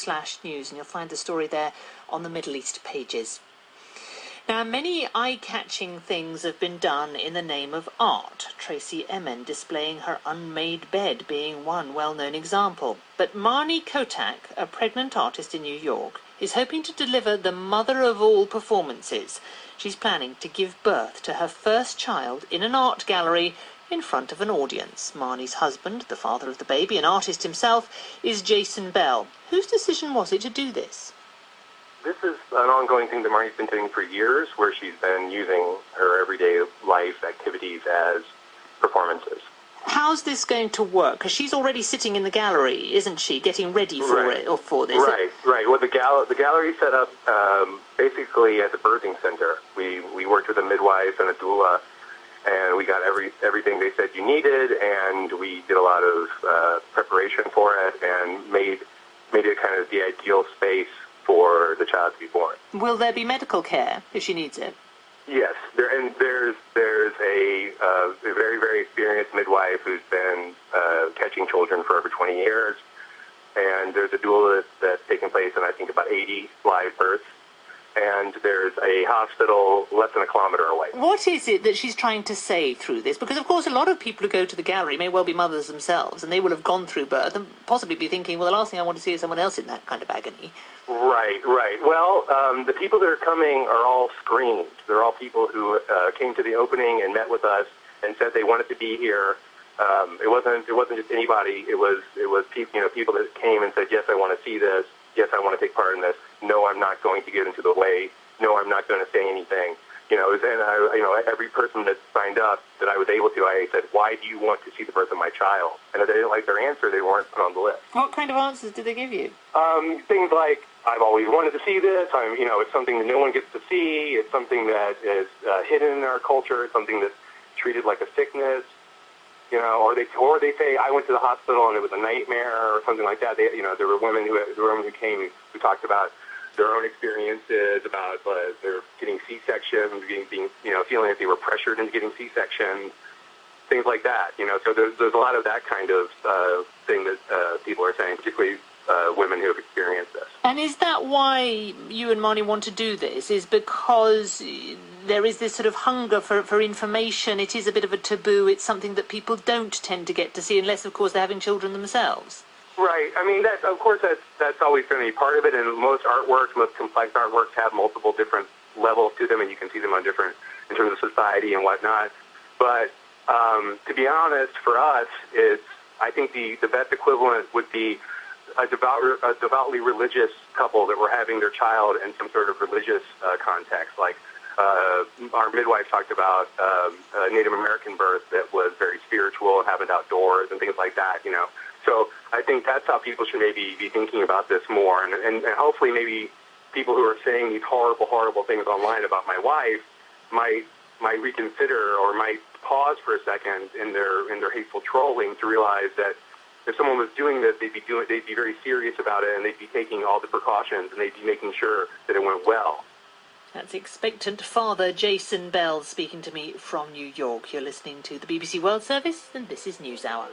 bbc.co.uk/news, and you'll find the story there on the Middle East pages. Now, many eye-catching things have been done in the name of art, Tracy Emin displaying her unmade bed being one well-known example. But Marni, a pregnant artist in New York, is hoping to deliver the mother of all performances. She's planning to give birth to her first child in an art gallery in front of an audience. Marni's husband, the father of the baby, an artist himself, is Iason. Whose decision was it to do this? This is an ongoing thing that Marni's been doing for years, where she's been using her everyday life activities as performances. How's this going to work? Because she's already sitting in the gallery, isn't she, getting ready for it, or for this? Right. Well, the gallery set up basically as a birthing center. We worked with a midwife and a doula, and we got everything they said you needed, and we did a lot of preparation for it, and made it kind of the ideal space for the child to be born. Will there be medical care if she needs it? Yes, there's a very, very experienced midwife who's been catching children for over 20 years, and there's a doula that's taken place in, I think, about 80 live births, and there's a hospital less than a kilometer away. What is it that she's trying to say through this? Because, of course, a lot of people who go to the gallery may well be mothers themselves, and they will have gone through birth and possibly be thinking, well, the last thing I want to see is someone else in that kind of agony. Right. Well, the people that are coming are all screened. They're all people who came to the opening and met with us and said they wanted to be here. It wasn't just anybody. It was people that came and said, yes, I want to see this. Yes, I want to take part in this. No, I'm not going to get into the way. No, I'm not going to say anything. Every person that signed up that I was able to, I said, why do you want to see the birth of my child? And if they didn't like their answer, they weren't put on the list. What kind of answers did they give you? Things like, I've always wanted to see this. It's something that no one gets to see. It's something that is hidden in our culture. It's something that's treated like a sickness. Or they say, I went to the hospital and it was a nightmare or something like that. There were women who came who talked about their own experiences, about their getting C-sections, feeling like they were pressured into getting C-sections, things like that. So there's a lot of that kind of thing that people are saying, particularly women who have experienced this. And is that why you and Marni want to do this? Is because there is this sort of hunger for information? It is a bit of a taboo. It's something that people don't tend to get to see unless, of course, they're having children themselves. Right. I mean, that's always going to be part of it. And most artworks, most complex artworks, have multiple different levels to them, and you can see them on different in terms of society and whatnot. But to be honest, for us, I think the best equivalent would be a devoutly religious couple that were having their child in some sort of religious context. Like our midwife talked about a Native American birth that was very spiritual and happened outdoors and things like that. So I think that's how people should maybe be thinking about this more, and hopefully maybe people who are saying these horrible, horrible things online about my wife might reconsider or might pause for a second in their hateful trolling to realize that if someone was doing this, they'd be very serious about it, and they'd be taking all the precautions, and they'd be making sure that it went well. That's expectant father Iason speaking to me from New York. You're listening to the BBC World Service, and this is NewsHour.